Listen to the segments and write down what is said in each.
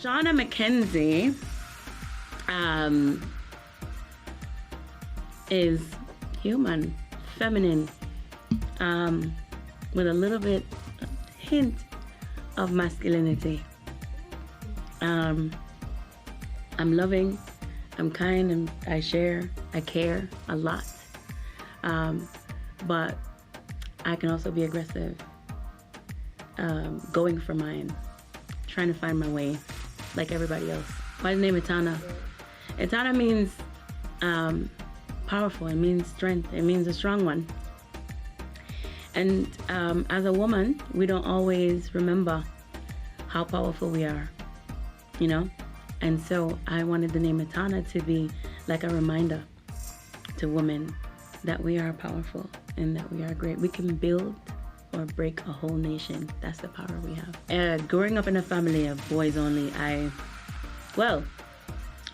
Shauna Mackenzie is human, feminine, with a little bit hint of masculinity. I'm loving, I'm kind, and I share, I care a lot. But I can also be aggressive, going for mine, trying to find my way like everybody else. Why the name Etana? Etana means powerful, it means strength, it means a strong one. And as a woman, we don't always remember how powerful we are, you know? And so I wanted the name Etana to be like a reminder to women that we are powerful and that we are great. We can build or break a whole nation. That's the power we have. Growing up in a family of boys only,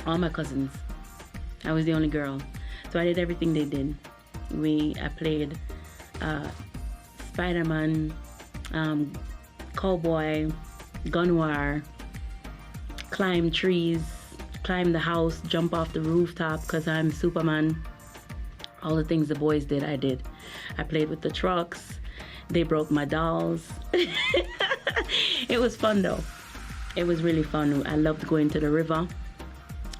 all my cousins, I was the only girl. So I did everything they did. I played Spider-Man, cowboy, gun war, climb trees, climb the house, jump off the rooftop because I'm Superman. All the things the boys did, I did. I played with the trucks. They broke my dolls. It was fun though. It was really fun. I loved going to the river.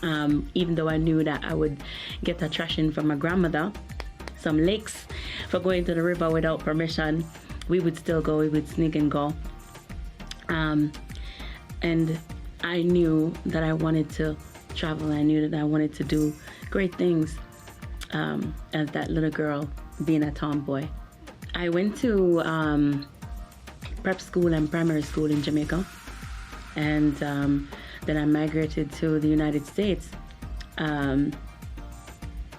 Even though I knew that I would get a thrashing from my grandmother, some licks for going to the river without permission, we would still go, we would sneak and go. And I knew that I wanted to travel. I knew that I wanted to do great things as that little girl being a tomboy. I went to prep school and primary school in Jamaica, and then I migrated to the United States. And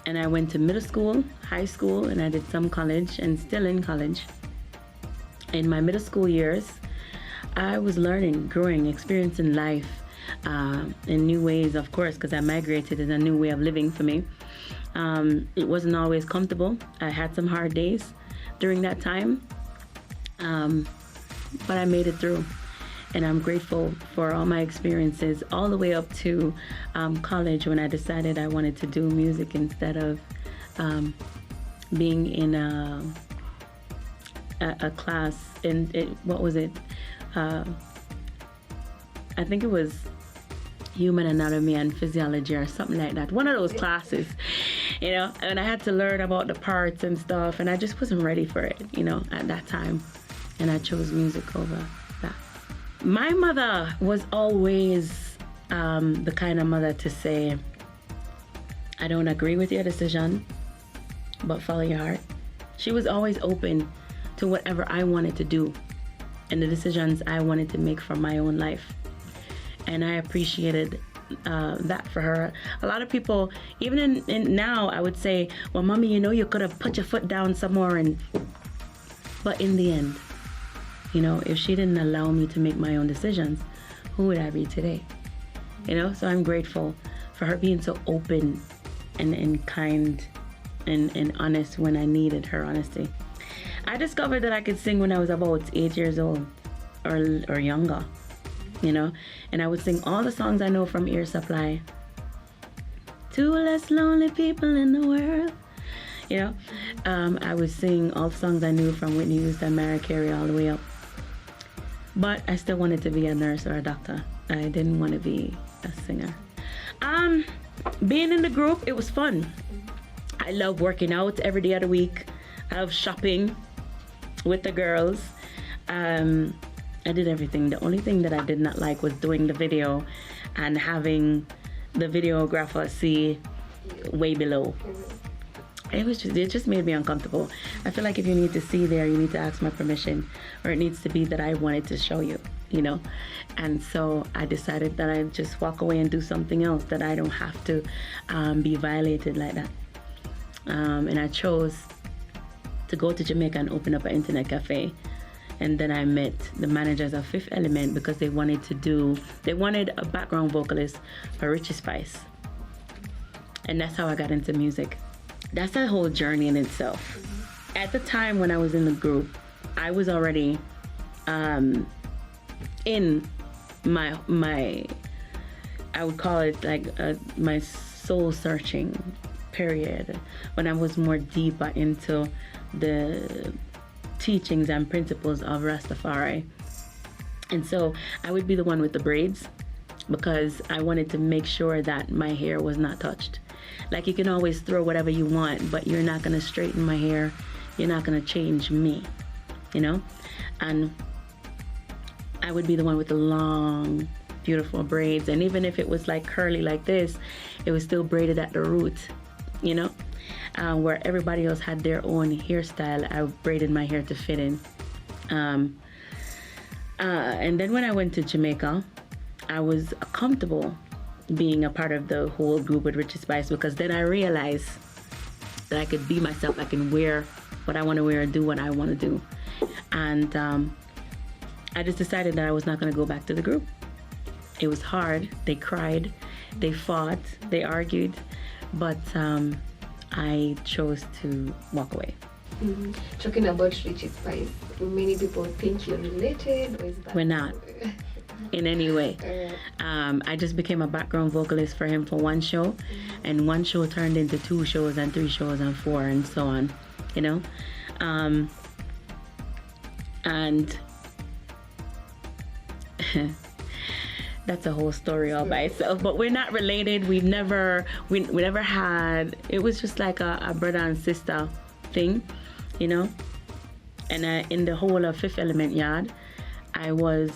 I went to middle school, high school, and I did some college and still in college. In my middle school years, I was learning, growing, experiencing life in new ways, of course, because I migrated in a new way of living for me. It wasn't always comfortable. I had some hard days during that time, but I made it through. And I'm grateful for all my experiences all the way up to college, when I decided I wanted to do music instead of being in a class in what was it? I think it was human anatomy and physiology or something like that. One of those classes, you know, and I had to learn about the parts and stuff, and I just wasn't ready for it, you know, at that time. And I chose music over that. My mother was always the kind of mother to say, I don't agree with your decision, but follow your heart. She was always open to whatever I wanted to do and the decisions I wanted to make for my own life. And I appreciated that for her. A lot of people, even in now, I would say, well, mommy, you know, you could have put your foot down somewhere. But in the end, you know, if she didn't allow me to make my own decisions, who would I be today? You know, so I'm grateful for her being so open and kind and honest when I needed her honesty. I discovered that I could sing when I was about 8 years old or younger, you know, and I would sing all the songs I know from Ear Supply. Two less lonely people in the world. You know, I would sing all the songs I knew from Whitney Houston, Mariah Carey, all the way up. But I still wanted to be a nurse or a doctor. I didn't want to be a singer. Being in the group, it was fun. I love working out every day of the week. I love shopping with the girls. I did everything. The only thing that I did not like was doing the video and having the videographer see way below. It just made me uncomfortable. I feel like if you need to see there, you need to ask my permission, or it needs to be that I wanted to show you, you know? And so I decided that I'd just walk away and do something else, that I don't have to be violated like that. And I chose to go to Jamaica and open up an internet cafe. And then I met the managers of Fifth Element because they wanted a background vocalist for Richie Spice. And that's how I got into music. That's a whole journey in itself. At the time when I was in the group, I was already in my I would call it like my soul searching period, when I was more deeper into the teachings and principles of Rastafari. And so I would be the one with the braids, because I wanted to make sure that my hair was not touched. Like, you can always throw whatever you want, but you're not going to straighten my hair. You're not going to change me, you know? And I would be the one with the long, beautiful braids. And even if it was like curly like this, it was still braided at the root, you know? Where everybody else had their own hairstyle, I braided my hair to fit in. And then when I went to Jamaica, I was comfortable being a part of the whole group with Richie Spice, because then I realized that I could be myself. I can wear what I want to wear and do what I want to do. And I just decided that I was not going to go back to the group. It was hard. They cried, they fought, they argued, but I chose to walk away. Mm-hmm. Talking about Richie Spice, many people think you're related, or is that? We're not. In any way. I just became a background vocalist for him for one show, and one show turned into 2 shows and 3 shows and 4 and so on, you know. And that's a whole story all by itself. But we're not related. We never had. It was just like a brother and sister thing, you know. And in the whole of Fifth Element yard, I was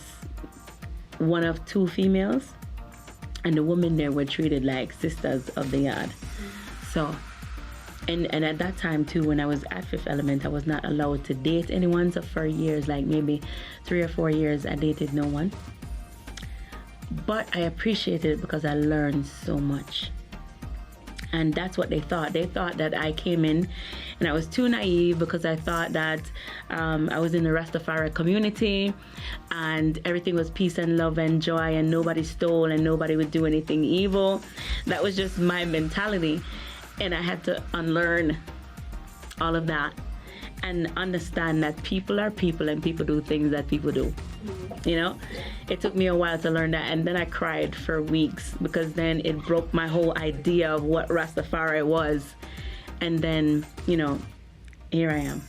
one of 2 females, and the women there were treated like sisters of the yard. So, and at that time too, when I was at Fifth Element, I was not allowed to date anyone. So for years, like maybe 3 or 4 years, I dated no one. But I appreciated it because I learned so much. And that's what they thought. They thought that I came in and I was too naive, because I thought that I was in the Rastafari community and everything was peace and love and joy and nobody stole and nobody would do anything evil. That was just my mentality. And I had to unlearn all of that and understand that people are people and people do things that people do. You know, it took me a while to learn that, and then I cried for weeks, because then it broke my whole idea of what Rastafari was. And then, you know, here I am.